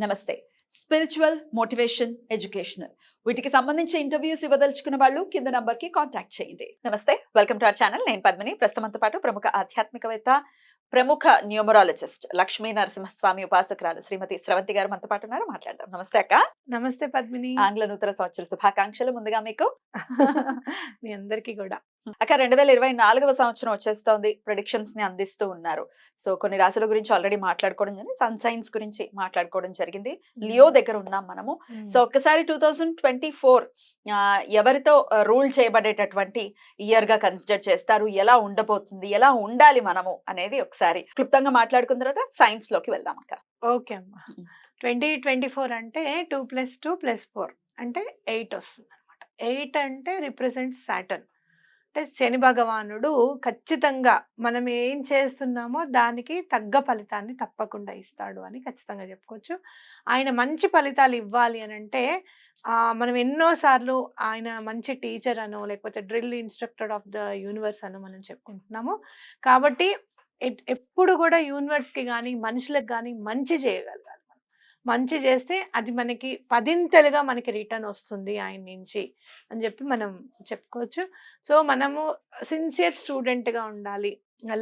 నమస్తే. Spiritual, motivation, educational వీటికి సంబంధించి ఇంటర్వ్యూస్ ఇవ్వదలుచుకున్న వాళ్ళు కింద నంబర్ కి కాంటాక్ట్ చేయండి. నమస్తే, వెల్కమ్ టు అవర్ ఛానల్. నేను పద్మిని. ప్రస్తుతంతో పాటు ప్రముఖ ఆధ్యాత్మికవేత్త, ప్రముఖ న్యూమరాలజిస్ట్, లక్ష్మీ నరసింహస్వామి ఉపాసకురాలు శ్రీమతి స్రవంతి గారు మనతో పాటు ఉన్నారు. మాట్లాడదాం. నమస్తే అక్క. నమస్తే పద్మిని. ఆంగ్ల నూతన సంవత్సర శుభాకాంక్షలు ముందుగా మీకు. మీ అందరికీ కూడా. అక్క, 2024వ సంవత్సరం వచ్చేస్తోంది. ప్రెడిక్షన్స్ ని అందిస్తూ ఉన్నారు. సో కొన్ని రాశుల గురించి ఆల్రెడీ మాట్లాడుకోవడం జరిగింది, సన్ సైన్స్ గురించి మాట్లాడుకోవడం జరిగింది. లియో దగ్గర ఉన్నాం మనము. సో ఒక్కసారి 2024 ఎవరితో రూల్ చేయబడేటటువంటి ఇయర్ గా కన్సిడర్ చేస్తారు, ఎలా ఉండబోతుంది, ఎలా ఉండాలి మనము అనేది ఒకసారి క్లుప్తంగా మాట్లాడుకున్న తర్వాత సైన్స్ లోకి వెళ్దాం అక్క. ఓకే అమ్మా. 2024 అంటే 2 + 2 + 4 అంటే 8 వస్తుంది అనమాట. 8 అంటే రిప్రజెంట్స్ సాటర్న్. అంటే శని భగవానుడు ఖచ్చితంగా మనం ఏం చేస్తున్నామో దానికి తగ్గ ఫలితాన్ని తప్పకుండా ఇస్తాడు అని ఖచ్చితంగా చెప్పుకోవచ్చు. ఆయన మంచి ఫలితాలు ఇవ్వాలి అని అంటే మనం ఎన్నోసార్లు ఆయన మంచి టీచర్ అనో లేకపోతే drill instructor of the universe అనో మనం చెప్పుకుంటున్నాము. కాబట్టి ఎప్పుడు కూడా యూనివర్స్కి కానీ మనుషులకు కానీ మంచి చేయగలగాలి. మంచి చేస్తే అది మనకి 10ంతలుగా మనకి రిటర్న్ వస్తుంది ఆయన నుంచి అని చెప్పి మనం చెప్పుకోవచ్చు. సో మనము సిన్సియర్ స్టూడెంట్గా ఉండాలి,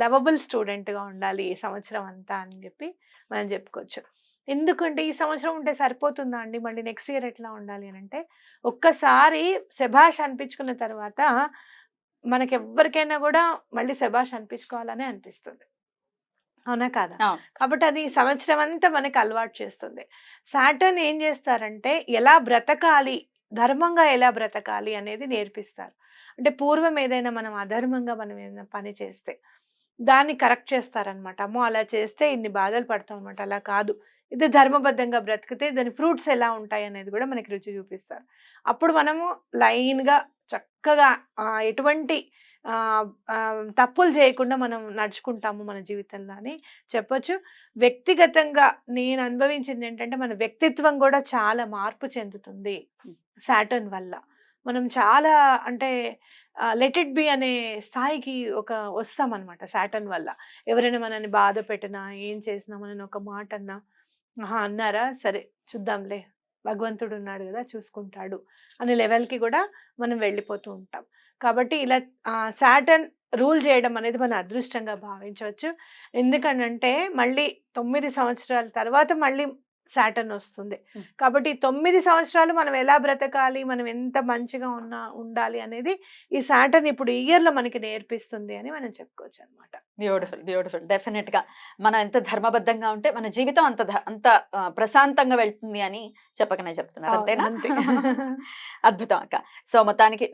లవబుల్ స్టూడెంట్గా ఉండాలి ఈ సంవత్సరం అంతా అని చెప్పి మనం చెప్పుకోవచ్చు. ఎందుకంటే ఈ సంవత్సరం ఉంటే సరిపోతుందా అండి, మళ్ళీ నెక్స్ట్ ఇయర్ ఎట్లా ఉండాలి అని అంటే, ఒక్కసారి శభాష్ అనిపించుకున్న తర్వాత మనకి ఎవ్వరికైనా కూడా మళ్ళీ శభాష్ అనిపించుకోవాలనే అనిపిస్తుంది, అవునా కాదా? కాబట్టి అది సంవత్సరం అంతా మనకి అలవాటు చేస్తుంది. సాటర్న్ ఏం చేస్తారంటే ఎలా బ్రతకాలి, ధర్మంగా ఎలా బ్రతకాలి అనేది నేర్పిస్తారు. అంటే పూర్వం ఏదైనా మనం అధర్మంగా మనం ఏదైనా పని చేస్తే దాన్ని కరెక్ట్ చేస్తారనమాట. అమ్మో అలా చేస్తే ఇన్ని బాధలు పడతాం అనమాట, అలా కాదు, ఇది ధర్మబద్ధంగా బ్రతికితే దాని ఫ్రూట్స్ ఎలా ఉంటాయి అనేది కూడా మనకి రుచి చూపిస్తారు. అప్పుడు మనము లైన్గా చక్కగా ఎటువంటి తప్పులు చేయకుండా మనం నడుచుకుంటాము మన జీవితంలో అని చెప్పొచ్చు. వ్యక్తిగతంగా నేను అనుభవించింది ఏంటంటే మన వ్యక్తిత్వం కూడా చాలా మార్పు చెందుతుంది సాటర్న్ వల్ల. మనం చాలా అంటే లెట్ ఇట్ బి అనే స్థాయికి వస్తామన్నమాట సాటర్న్ వల్ల. ఎవరైనా మనల్ని బాధ పెట్టినా ఏం చేసినా మనని ఒక మాట అన్నా అన్నారా సరే చూద్దాంలే, భగవంతుడు ఉన్నాడు కదా చూసుకుంటాడు అనే లెవెల్కి కూడా మనం వెళ్ళిపోతూ ఉంటాం. కాబట్టి ఇలా సాటర్న్ రూల్ చేయడం అనేది మన అదృష్టంగా భావించవచ్చు. ఎందుకనంటే మళ్ళీ 9 సంవత్సరాల తర్వాత మళ్ళీ సాటర్న్ వస్తుంది. కాబట్టి 9 సంవత్సరాలు మనం ఎలా బ్రతకాలి, మనం ఎంత మంచిగా ఉండాలి అనేది ఈ సాటర్న్ ఇప్పుడు ఈ ఇయర్లో మనకి నేర్పిస్తుంది అని మనం చెప్పుకోవచ్చు అనమాట. Beautiful beautiful. డెఫినెట్ గా మనం ఎంత ధర్మబద్ధంగా ఉంటే మన జీవితం అంత ప్రశాంతంగా వెళ్తుంది అని చెప్పకనే చెప్తున్నారు, అంతేనా? అద్భుతం అక్క. సో మొత్తానికి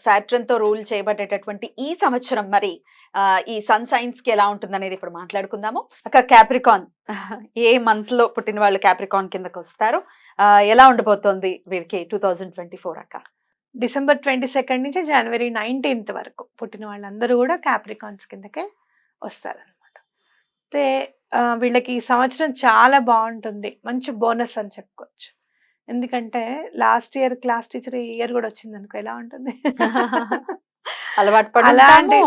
సాటర్న్ తో రూల్ చేయబడేటటువంటి ఈ సంవత్సరం మరి ఈ సన్ సైన్స్ కి ఎలా ఉంటుంది అనేది ఇప్పుడు మాట్లాడుకుందాము అక్క. క్యాప్రికాన్ ఏ మంత్ లో పుట్టిన వాళ్ళు క్యాప్రికాన్ కిందకి వస్తారు, ఎలా ఉండబోతోంది వీరికి 2024 అక్క? డిసెంబర్ 22 నుంచి జనవరి 19 వరకు పుట్టిన వాళ్ళందరూ కూడా క్యాప్రికాన్స్ కిందకే వస్తారనమాట. అయితే వీళ్ళకి ఈ సంవత్సరం చాలా బాగుంటుంది, మంచి బోనస్ అని చెప్పుకోవచ్చు. ఎందుకంటే లాస్ట్ ఇయర్ క్లాస్ టీచర్ ఈ ఇయర్ కూడా వచ్చింది అనుకో, ఎలా ఉంటుంది అలాంటి.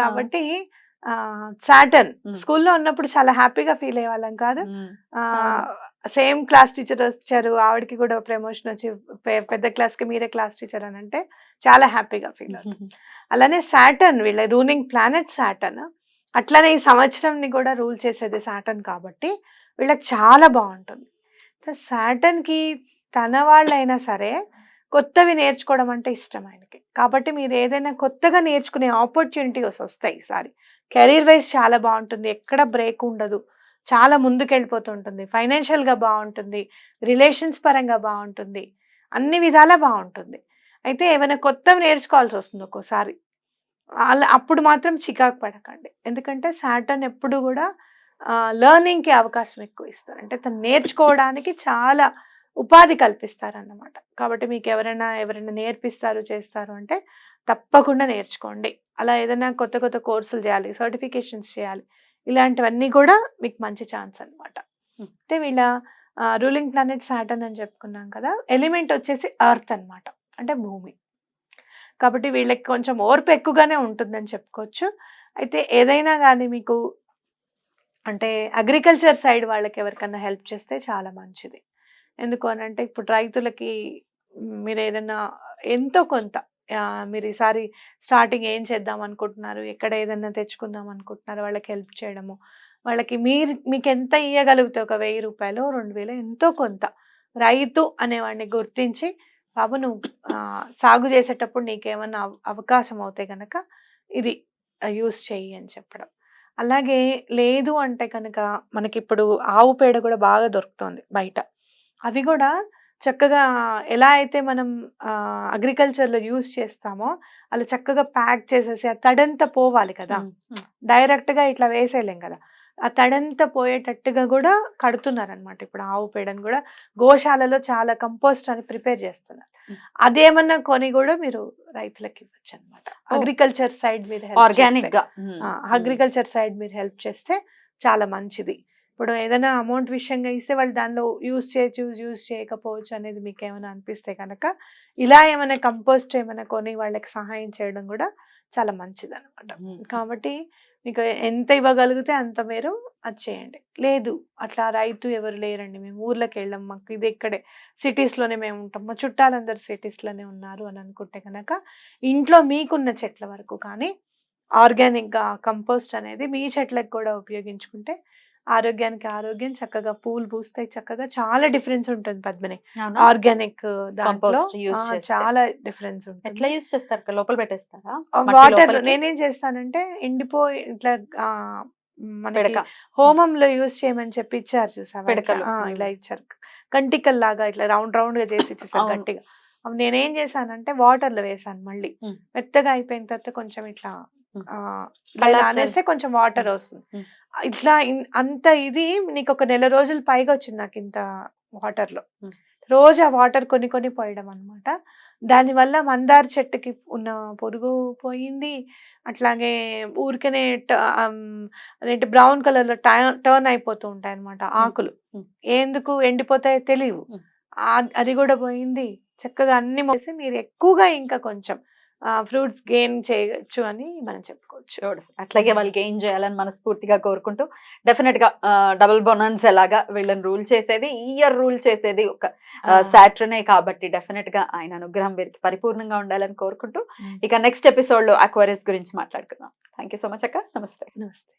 కాబట్టి సాటర్న్ స్కూల్లో ఉన్నప్పుడు చాలా హ్యాపీగా ఫీల్ అయ్యేవాళ్ళం కాదు. సేమ్ క్లాస్ టీచర్ వచ్చారు, ఆవిడకి కూడా ప్రమోషన్ వచ్చి పెద్ద క్లాస్కి మీరే క్లాస్ టీచర్ అని అంటే చాలా హ్యాపీగా ఫీల్ అవుతుంది. అలానే సాటర్న్ వీళ్ళ రూలింగ్ ప్లానెట్ సాటర్న్. అట్లానే ఈ సంవత్సరంని కూడా రూల్ చేసేది సాటర్న్ కాబట్టి వీళ్ళకి చాలా బాగుంటుంది. సాటర్న్కి తన వాళ్ళైనా సరే కొత్తవి నేర్చుకోవడం అంటే ఇష్టం ఆయనకి. కాబట్టి మీరు ఏదైనా కొత్తగా నేర్చుకునే ఆపర్చునిటీస్ వస్తాయి ఈసారి. కెరీర్ వైజ్ చాలా బాగుంటుంది, ఎక్కడ బ్రేక్ ఉండదు, చాలా ముందుకెళ్ళిపోతుంటుంది, ఫైనాన్షియల్గా బాగుంటుంది, రిలేషన్స్ పరంగా బాగుంటుంది, అన్ని విధాలా బాగుంటుంది. అయితే ఏమైనా కొత్తవి నేర్చుకోవాల్సి వస్తుంది ఒక్కోసారి, అప్పుడు మాత్రం చికాకు పడకండి. ఎందుకంటే సాటర్న్ ఎప్పుడు కూడా లెర్నింగ్కి అవకాశం ఎక్కువ ఇస్తారు. అంటే తను నేర్చుకోవడానికి చాలా ఉపాధి కల్పిస్తారన్నమాట. కాబట్టి మీకు ఎవరైనా నేర్పిస్తారు చేస్తారు అంటే తప్పకుండా నేర్చుకోండి. అలా ఏదైనా కొత్త కొత్త కోర్సులు చేయాలి, సర్టిఫికేషన్స్ చేయాలి, ఇలాంటివన్నీ కూడా మీకు మంచి ఛాన్స్ అనమాట. అయితే వీళ్ళ రూలింగ్ ప్లానెట్ సాటర్న్ అని చెప్పుకున్నాం కదా, ఎలిమెంట్ వచ్చేసి ఎర్త్ అనమాట, అంటే భూమి. కాబట్టి వీళ్ళకి కొంచెం ఓర్పు ఎక్కువగానే ఉంటుందని చెప్పుకోవచ్చు. అయితే ఏదైనా కానీ మీకు అంటే అగ్రికల్చర్ సైడ్ వాళ్ళకి ఎవరికన్నా హెల్ప్ చేస్తే చాలా మంచిది. ఎందుకు అనంటే ఇప్పుడు రైతులకి మీరు ఏదైనా ఎంతో కొంత మీరు ఈసారి స్టార్టింగ్ ఏం చేద్దాం అనుకుంటున్నారు, ఎక్కడ ఏదైనా తెచ్చుకుందాం అనుకుంటున్నారు, వాళ్ళకి హెల్ప్ చేయడము. వాళ్ళకి మీకు ఎంత ఇయ్యగలిగితే ఒక 1000 రూపాయలు 2000 ఎంతో కొంత రైతు అనేవాడిని గుర్తించి, బాబు నువ్వు సాగు చేసేటప్పుడు నీకేమన్నా అవకాశం అవుతే గనక ఇది యూస్ చెయ్యి అని చెప్పడం. అలాగే లేదు అంటే కనుక మనకిప్పుడు ఆవు పేడ కూడా బాగా దొరుకుతుంది బయట. అవి కూడా చక్కగా ఎలా అయితే మనం అగ్రికల్చర్‌లో యూజ్ చేస్తామో అలా చక్కగా ప్యాక్ చేసేసి ఆ తడంతా పోవాలి కదా! డైరెక్ట్‌గా ఇట్లా వేసేయలేం కదా! ఆ తడంతా పోయేటట్టుగా కూడా కడుతున్నారనమాట. ఇప్పుడు ఆవు పేడను కూడా గోశాలలో చాలా కంపోస్ట్ అని ప్రిపేర్ చేస్తున్నారు. అదేమన్నా కొని కూడా మీరు రైతులకి ఇవ్వచ్చనమాట. అగ్రికల్చర్ సైడ్ మీరు హెల్ప్ ఆర్గానిక్ చేస్తే గా అగ్రికల్చర్ సైడ్ మీరు హెల్ప్ చేస్తే చాలా మంచిది. ఇప్పుడు ఏదైనా అమౌంట్ విషయంగా ఇస్తే వాళ్ళు దానిలో యూజ్ చేయొచ్చు, యూజ్ చేయకపోవచ్చు అనేది మీకేమైనా అనిపిస్తే కనుక ఇలా ఏమైనా కంపోస్ట్ ఏమైనా కొని వాళ్ళకి సహాయం చేయడం కూడా చాలా మంచిదనమాట. కాబట్టి మీకు ఎంత ఇవ్వగలిగితే అంత మీరు అది చేయండి. లేదు అట్లా రైతు ఎవరు లేరండి, మేము ఊర్లోకి వెళ్ళాం, మాకు ఇది ఇక్కడే సిటీస్‌లోనే మేము ఉంటాం, మా చుట్టాలందరూ సిటీస్‌లోనే ఉన్నారు అని అనుకుంటే కనుక ఇంట్లో మీకున్న చెట్ల వరకు కానీ ఆర్గానిక్‌గా కంపోస్ట్ అనేది మీ చెట్లకు కూడా ఉపయోగించుకుంటే ఆరోగ్యానికి ఆరోగ్యం, చక్కగా పూలు పూస్తాయి, చక్కగా చాలా డిఫరెన్స్ ఉంటుంది పద్మిని. ఆర్గానిక్ దాంట్లో కంపోస్ట్ యూజ్ చేస్తే చాలా డిఫరెన్స్ ఎట్లా ఉంటుంది. యూజ్ చేస్తారు? లోపల పెట్టేస్తారా? మట్టి వాటర్ లోపలికి? నేనేం చేస్తానంటే ఎండిపోయి ఇట్లా మనకి పిడక హోమంలో యూజ్ చేయమని చెప్పి ఇచ్చారు చూసావా? ఇట్లా పిడకలు. ఇలా ఇచ్చారు. కంటికల్ లాగా ఇట్లా రౌండ్ రౌండ్ గా చేసి ఇచ్చేసారు అవును. గట్టిగా. అవి నేనేం చేశానంటే వాటర్ లో వేసాను మళ్ళీ. మెత్తగా అయిపోయిన తర్వాత కొంచెం ఇట్లా ఇలా అనేస్తే కొంచెం వాటర్ వస్తుంది. ఇట్లా అంత ఇది నీకు ఒక నెల రోజులు పైగా వచ్చింది నాకు ఇంత వాటర్ లో. రోజు ఆ వాటర్ కొన్ని కొన్ని పోయడం అనమాట. దానివల్ల మందార చెట్టుకి ఉన్న పురుగు పోయింది. అట్లాగే ఊరికనే అదేంటి బ్రౌన్ కలర్ లో టర్న్ అయిపోతూ ఉంటాయి అనమాట ఆకులు. ఎందుకు ఎండిపోతాయో తెలియవు. అది కూడా పోయింది. చక్కగా అన్ని మోసి మీరు ఎక్కువగా ఇంకా కొంచెం ఫ్రూట్స్ గెయిన్ చేయొచ్చు అని మనం చెప్పుకోవచ్చు. అట్లాగే వాళ్ళు గెయిన్ చేయాలని మనస్ఫూర్తిగా కోరుకుంటూ, డెఫినెట్ గా డబుల్ బొనాన్స్ ఎలాగా వీళ్ళని రూల్ చేసేది, ఈ ఇయర్ రూల్ చేసేది ఒక సాటర్నే కాబట్టి డెఫినెట్ గా ఆయన అనుగ్రహం వీరికి పరిపూర్ణంగా ఉండాలని కోరుకుంటూ, ఇక నెక్స్ట్ ఎపిసోడ్ లో అక్వేరియస్ గురించి మాట్లాడుకుందాం. థ్యాంక్ యూ సో మచ్ అక్క. నమస్తే. నమస్తే.